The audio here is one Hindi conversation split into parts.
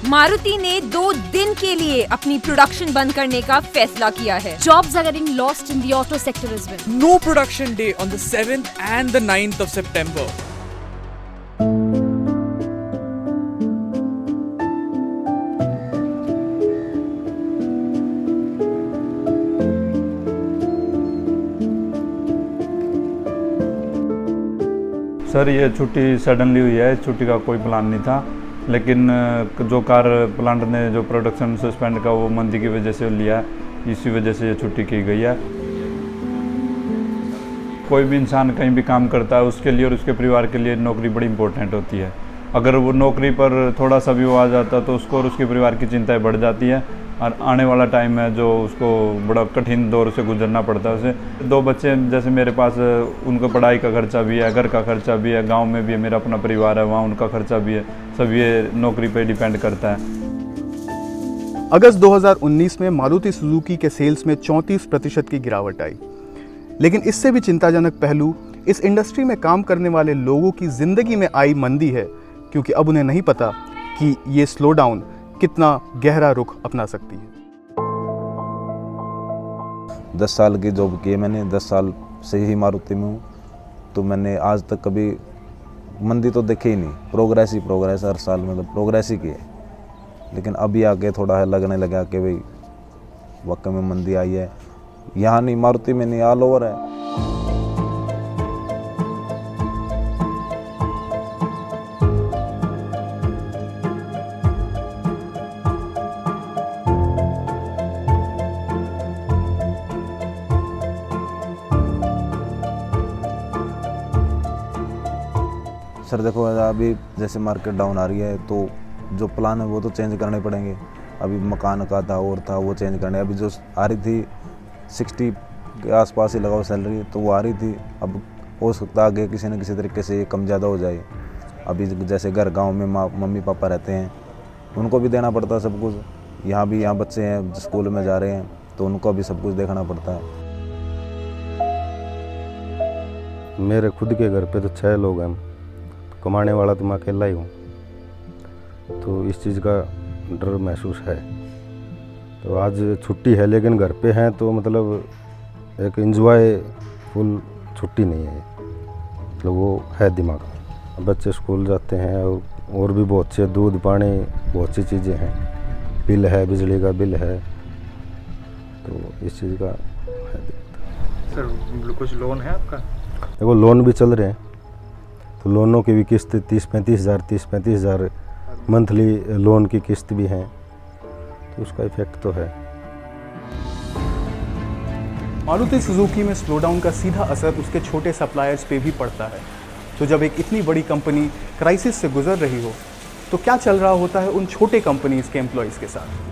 मारुति ने 2 दिन के लिए अपनी प्रोडक्शन बंद करने का फैसला किया है। Jobs are getting lost in the auto sector as well. No production day on the 7th and the 9th of September. Sir ये छुट्टी सडनली हुई है, छुट्टी का कोई प्लान नहीं था, लेकिन जो कार प्लांट ने जो प्रोडक्शन सस्पेंड का वो मंदी की वजह से लिया है, इसी वजह से ये छुट्टी की गई है। कोई भी इंसान कहीं भी काम करता है उसके लिए और उसके परिवार के लिए नौकरी बड़ी इंपॉर्टेंट होती है। अगर वो नौकरी पर थोड़ा सा भी वो आ जाता तो उसको और उसके परिवार की चिंताएं बढ़ जाती है और आने वाला टाइम है जो उसको बड़ा कठिन दौर से गुजरना पड़ता है उसे। 2 बच्चे जैसे मेरे पास, उनको पढ़ाई का खर्चा भी है, घर का खर्चा भी है, गांव में भी है, मेरा अपना परिवार है, वहाँ उनका खर्चा भी है, सब ये नौकरी पे डिपेंड करता है। अगस्त 2019 में मारुति सुजुकी के सेल्स में 34% की गिरावट आई, लेकिन इससे भी चिंताजनक पहलू इस इंडस्ट्री में काम करने वाले लोगों की ज़िंदगी में आई मंदी है, क्योंकि अब उन्हें नहीं पता कि ये स्लो डाउन कितना गहरा रुख अपना सकती है। 10 साल की जॉब की है मैंने, 10 साल से ही मारुति में हूँ, तो मैंने आज तक कभी मंदी तो देखी ही नहीं। प्रोग्रेस हर साल मतलब प्रोग्रेस ही की है, लेकिन अभी आके थोड़ा है लगने लगा कि भाई वाकई में मंदी आई है। यहाँ नहीं, मारुति में नहीं, ऑल ओवर है। सर देखो, अभी जैसे मार्केट डाउन आ रही है तो जो प्लान है वो तो चेंज करने पड़ेंगे। अभी मकान का था और था वो चेंज करने, अभी जो आ रही थी 60 के आसपास ही लगाओ सैलरी, तो वो आ रही थी। अब हो सकता है आगे किसी न किसी तरीके से ये कम ज़्यादा हो जाए। अभी जैसे घर गांव में मम्मी पापा रहते हैं, उनको भी देना पड़ता है सब कुछ। यहाँ बच्चे हैं स्कूल में जा रहे हैं तो उनको भी सब कुछ देखना पड़ता है। मेरे खुद के घर पे तो 6 लोग हैं, कमाने वाला तो मैं अकेला ही हूँ, तो इस चीज़ का डर महसूस है। तो आज छुट्टी है लेकिन घर पे हैं, तो मतलब एक एंजॉय फुल छुट्टी नहीं है, मतलब वो है दिमाग में। बच्चे स्कूल जाते हैं और भी बहुत से दूध पानी बहुत सी चीज़ें हैं, बिल है, बिजली का बिल है, तो इस चीज़ का है। सर कुछ लोन है आपका? देखो लोन भी चल रहे हैं, तो लोनों की भी किस्त 30-35 हज़ार मंथली लोन की किस्त भी हैं, तो उसका इफेक्ट तो है। मारुति सुजुकी में स्लो डाउन का सीधा असर उसके छोटे सप्लायर्स पे भी पड़ता है। तो जब एक इतनी बड़ी कंपनी क्राइसिस से गुजर रही हो, तो क्या चल रहा होता है उन छोटे कंपनीज के एम्प्लॉयज़ के साथ?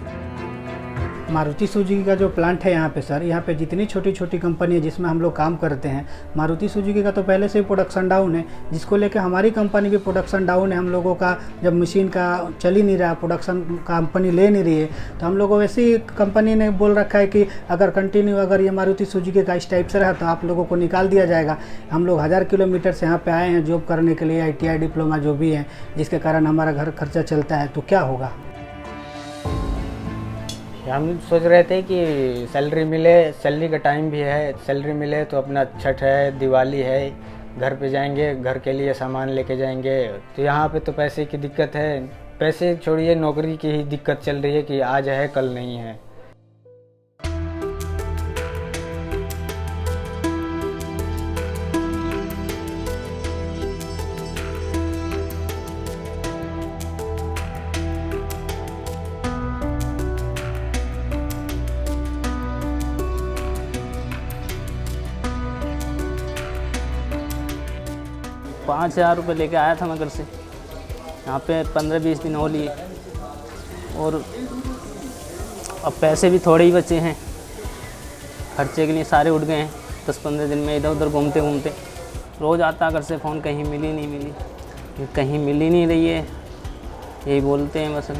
मारुति सुजुकी का जो प्लांट है यहाँ पे सर, यहाँ पे जितनी छोटी छोटी कंपनी है जिसमें हम लोग काम करते हैं, मारुति सुजुकी का तो पहले से ही प्रोडक्शन डाउन है, जिसको लेकर हमारी कंपनी भी प्रोडक्शन डाउन है। हम लोगों का जब मशीन का चल ही नहीं रहा, प्रोडक्शन कंपनी ले नहीं रही है, तो हम लोगों वैसे ही कंपनी ने बोल रखा है कि अगर ये मारुति सुजुकी का इस टाइप से रहा तो आप लोगों को निकाल दिया जाएगा। हम लोग 1000 किलोमीटर से यहाँ पर आए हैं जॉब करने के लिए, ITI डिप्लोमा जो भी है, जिसके कारण हमारा घर खर्चा चलता है, तो क्या होगा। हम सोच रहे थे कि सैलरी मिले, सैलरी का टाइम भी है, सैलरी मिले तो अपना छठ है, दिवाली है, घर पे जाएंगे, घर के लिए सामान लेके जाएंगे। तो यहाँ पे तो पैसे की दिक्कत है, पैसे छोड़िए नौकरी की ही दिक्कत चल रही है कि आज है कल नहीं है। ₹5000 लेके आया था मैं घर से, यहाँ पे 15-20 दिन हो लिए, और अब पैसे भी थोड़े ही बचे हैं, खर्चे के लिए सारे उठ गए हैं। 10-15 दिन में इधर उधर घूमते घूमते रोज़ आता घर से फ़ोन, कहीं मिली नहीं मिली, कहीं मिल ही नहीं रही है, यही बोलते हैं बस।